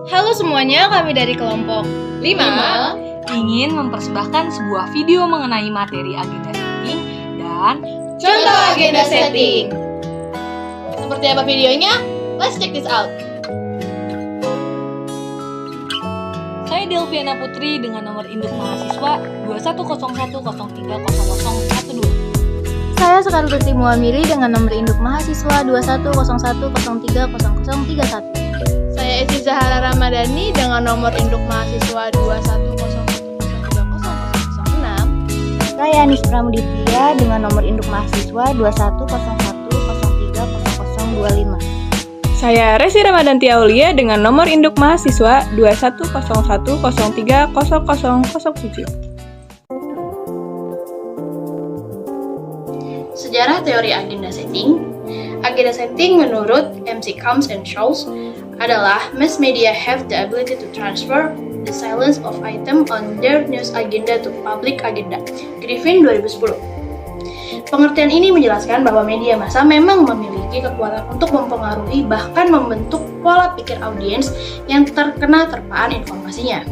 Halo semuanya, kami dari kelompok 5 ingin mempersembahkan sebuah video mengenai materi agenda setting dan contoh agenda setting. Seperti apa videonya? Let's check this out. saya Delviana Putri dengan nomor induk mahasiswa 2101030012. Saya Sekartuti Muamiri dengan nomor induk mahasiswa 2101030031. Saya Esi Zahara Ramadhani dengan nomor induk mahasiswa 2101030006. Saya Anis Pramuditya dengan nomor induk mahasiswa 2101030025. Saya Resi Ramadanti Aulia dengan nomor induk mahasiswa 2101030007. Sejarah teori agenda setting. Agenda setting menurut MC Combs and Schultz adalah mass media have the ability to transfer the silence of item on their news agenda to public agenda. Griffin 2010. Pengertian ini menjelaskan bahwa media massa memang memiliki kekuatan untuk mempengaruhi bahkan membentuk pola pikir audiens yang terkena terpaan informasinya.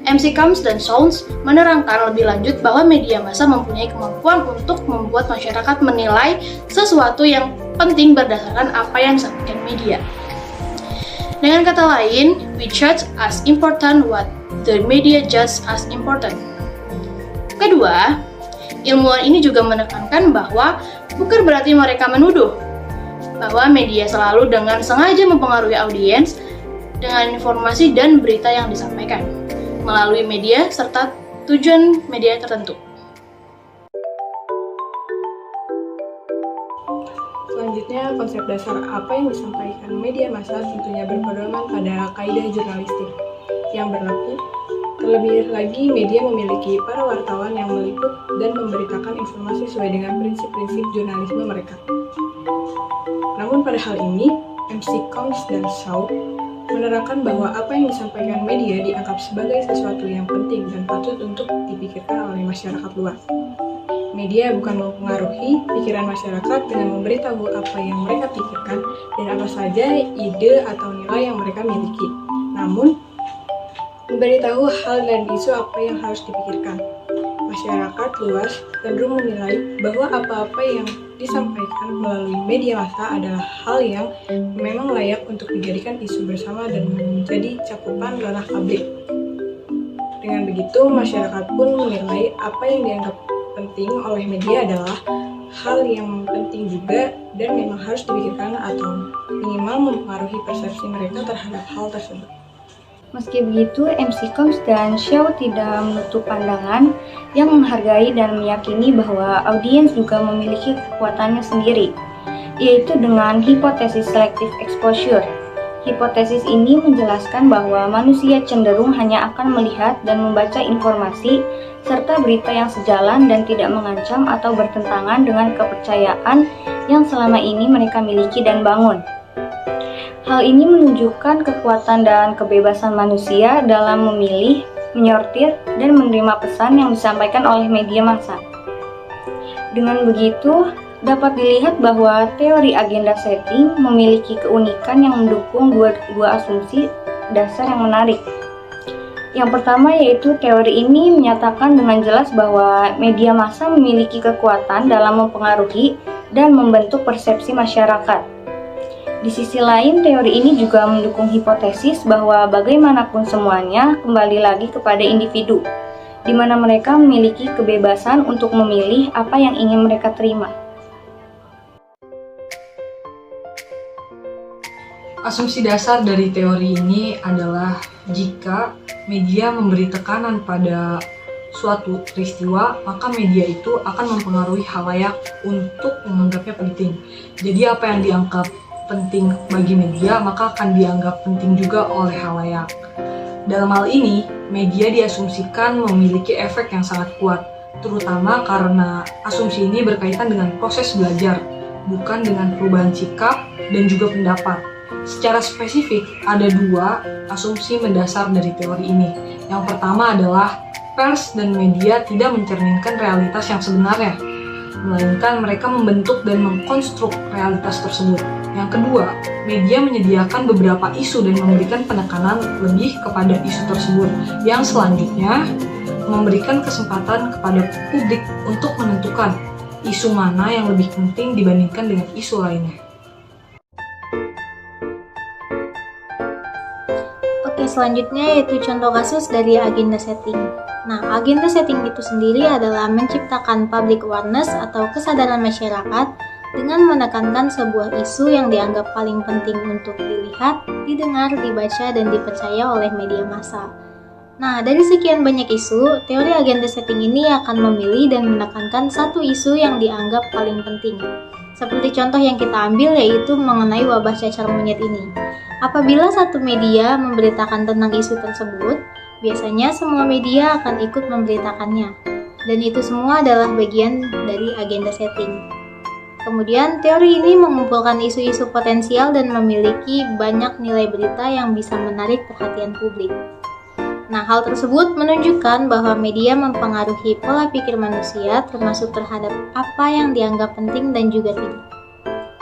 MC Combs dan Schultz menerangkan lebih lanjut bahwa media massa mempunyai kemampuan untuk membuat masyarakat menilai sesuatu yang penting berdasarkan apa yang disampaikan media. Dengan kata lain, we judge as important what the media judge as important. Kedua, ilmuwan ini juga menekankan bahwa bukan berarti mereka menuduh bahwa media selalu dengan sengaja mempengaruhi audiens dengan informasi dan berita yang disampaikan melalui media serta tujuan media tertentu. Selanjutnya, konsep dasar apa yang disampaikan media massa tentunya berpedoman pada kaidah jurnalistik yang berlaku. Terlebih lagi, media memiliki para wartawan yang meliput dan memberitakan informasi sesuai dengan prinsip-prinsip jurnalisme mereka. Namun pada hal ini, MC Combs dan Schultz menerangkan bahwa apa yang disampaikan media dianggap sebagai sesuatu yang penting dan patut untuk dipikirkan oleh masyarakat luas. Media bukan mempengaruhi pikiran masyarakat dengan memberitahu apa yang mereka pikirkan dan apa saja ide atau nilai yang mereka miliki, namun memberitahu hal dan isu apa yang harus dipikirkan. Masyarakat luas cenderung menilai bahwa apa-apa yang disampaikan melalui media massa adalah hal yang memang layak untuk dijadikan isu bersama dan menjadi cakupan ranah publik. Dengan begitu, masyarakat pun menilai apa yang dianggap penting oleh media adalah hal yang penting juga dan memang harus dipikirkan atau minimal mempengaruhi persepsi mereka terhadap hal tersebut. Meski begitu, MC Combs dan Schultz tidak menutup pandangan yang menghargai dan meyakini bahwa audiens juga memiliki kekuatannya sendiri, yaitu dengan hipotesis selective exposure. Hipotesis ini menjelaskan bahwa manusia cenderung hanya akan melihat dan membaca informasi serta berita yang sejalan dan tidak mengancam atau bertentangan dengan kepercayaan yang selama ini mereka miliki dan bangun. Hal ini menunjukkan kekuatan dan kebebasan manusia dalam memilih, menyortir, dan menerima pesan yang disampaikan oleh media massa. Dengan begitu, dapat dilihat bahwa teori agenda setting memiliki keunikan yang mendukung dua asumsi dasar yang menarik. Yang pertama yaitu teori ini menyatakan dengan jelas bahwa media massa memiliki kekuatan dalam mempengaruhi dan membentuk persepsi masyarakat. Di sisi lain, teori ini juga mendukung hipotesis bahwa bagaimanapun semuanya kembali lagi kepada individu, di mana mereka memiliki kebebasan untuk memilih apa yang ingin mereka terima. asumsi dasar dari teori ini adalah jika media memberi tekanan pada suatu peristiwa, maka media itu akan mempengaruhi khalayak untuk menganggapnya penting. Jadi apa yang dianggap penting bagi media, maka akan dianggap penting juga oleh khalayak. Dalam hal ini, media diasumsikan memiliki efek yang sangat kuat, terutama karena asumsi ini berkaitan dengan proses belajar, bukan dengan perubahan sikap dan juga pendapat. Secara spesifik, ada dua asumsi mendasar dari teori ini. Yang pertama adalah pers dan media tidak mencerminkan realitas yang sebenarnya, melainkan mereka membentuk dan mengkonstruk realitas tersebut. Yang kedua, media menyediakan beberapa isu dan memberikan penekanan lebih kepada isu tersebut. Yang selanjutnya, memberikan kesempatan kepada publik untuk menentukan isu mana yang lebih penting dibandingkan dengan isu lainnya. Oke, selanjutnya yaitu contoh kasus dari agenda setting. Nah, agenda setting itu sendiri adalah menciptakan public awareness atau kesadaran masyarakat dengan menekankan sebuah isu yang dianggap paling penting untuk dilihat, didengar, dibaca, dan dipercaya oleh media massa. Nah, dari sekian banyak isu, teori agenda setting ini akan memilih dan menekankan satu isu yang dianggap paling penting. Seperti contoh yang kita ambil yaitu mengenai wabah cacar monyet ini. Apabila satu media memberitakan tentang isu tersebut, biasanya semua media akan ikut memberitakannya. Dan itu semua adalah bagian dari agenda setting. Kemudian, teori ini mengumpulkan isu-isu potensial dan memiliki banyak nilai berita yang bisa menarik perhatian publik. Nah, hal tersebut menunjukkan bahwa media mempengaruhi pola pikir manusia termasuk terhadap apa yang dianggap penting dan juga tidak.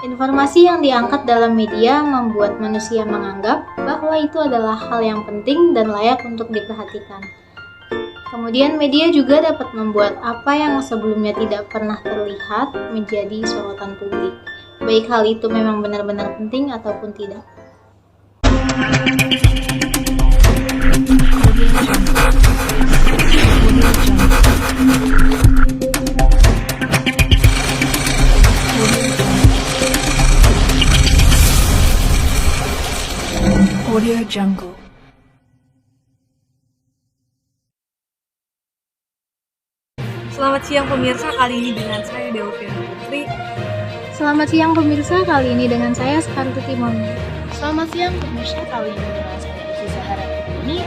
Informasi yang diangkat dalam media membuat manusia menganggap bahwa itu adalah hal yang penting dan layak untuk diperhatikan. Kemudian media juga dapat membuat apa yang sebelumnya tidak pernah terlihat menjadi sorotan publik, baik hal itu memang benar-benar penting ataupun tidak. Audio Jungle. Selamat siang pemirsa, kali ini dengan saya Delviana Putri. Selamat siang pemirsa, kali ini dengan saya Skartu Timon. Selamat siang pemirsa, kali ini dengan saya Isi Zahara ini.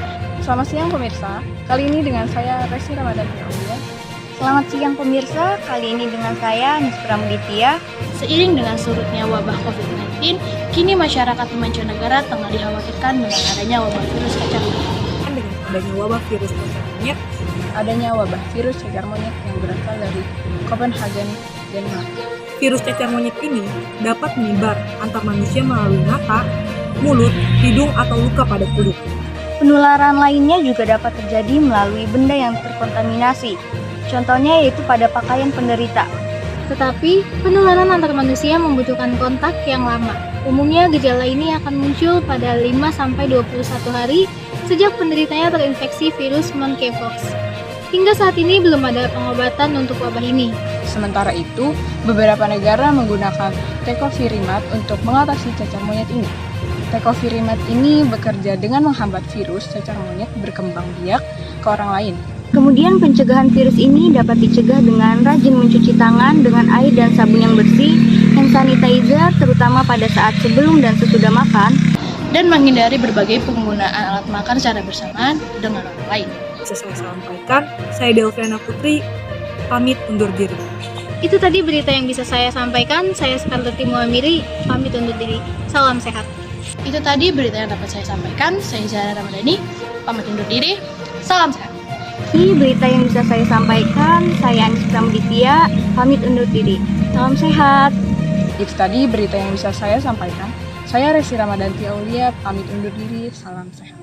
Selamat siang pemirsa, kali ini dengan saya Resi Ramadan Aulia. Selamat siang pemirsa, kali ini dengan saya Nisra Muditya. Seiring dengan surutnya wabah COVID-19, kini masyarakat mancanegara tengah dikhawatirkan dengan adanya wabah virus cacar monyet. Dengan adanya wabah virus cacar monyet, yang berasal dari Copenhagen, Denmark. virus cacar monyet ini dapat menyebar antar manusia melalui mata, mulut, hidung, atau luka pada kulit. Penularan lainnya juga dapat terjadi melalui benda yang terkontaminasi. Contohnya yaitu pada pakaian penderita. Tetapi, penularan antar manusia membutuhkan kontak yang lama. Umumnya gejala ini akan muncul pada 5-21 hari sejak penderitanya terinfeksi virus monkeypox. Hingga saat ini belum ada pengobatan untuk wabah ini. Sementara itu, beberapa negara menggunakan tecovirimat untuk mengatasi cacar monyet ini. Tecovirimat ini bekerja dengan menghambat virus cacar monyet berkembang biak ke orang lain. Kemudian pencegahan virus ini dapat dicegah dengan rajin mencuci tangan dengan air dan sabun yang bersih, hand sanitizer terutama pada saat sebelum dan sesudah makan, dan menghindari berbagai penggunaan alat makan secara bersamaan dengan orang lain. Bisa saya sampaikan, saya Delviana Putri, pamit undur diri. Itu tadi berita yang bisa saya sampaikan. Saya Skartu Timon, pamit undur diri. Salam sehat. Itu tadi berita yang dapat saya sampaikan. Saya Zahra Ramadhani, pamit undur diri. Salam sehat. Ini berita yang bisa saya sampaikan. Saya Nisra Muditya, pamit undur diri. Salam sehat. Itu tadi berita yang bisa saya sampaikan. Saya Resi Ramadan Aulia, pamit undur diri. Salam sehat.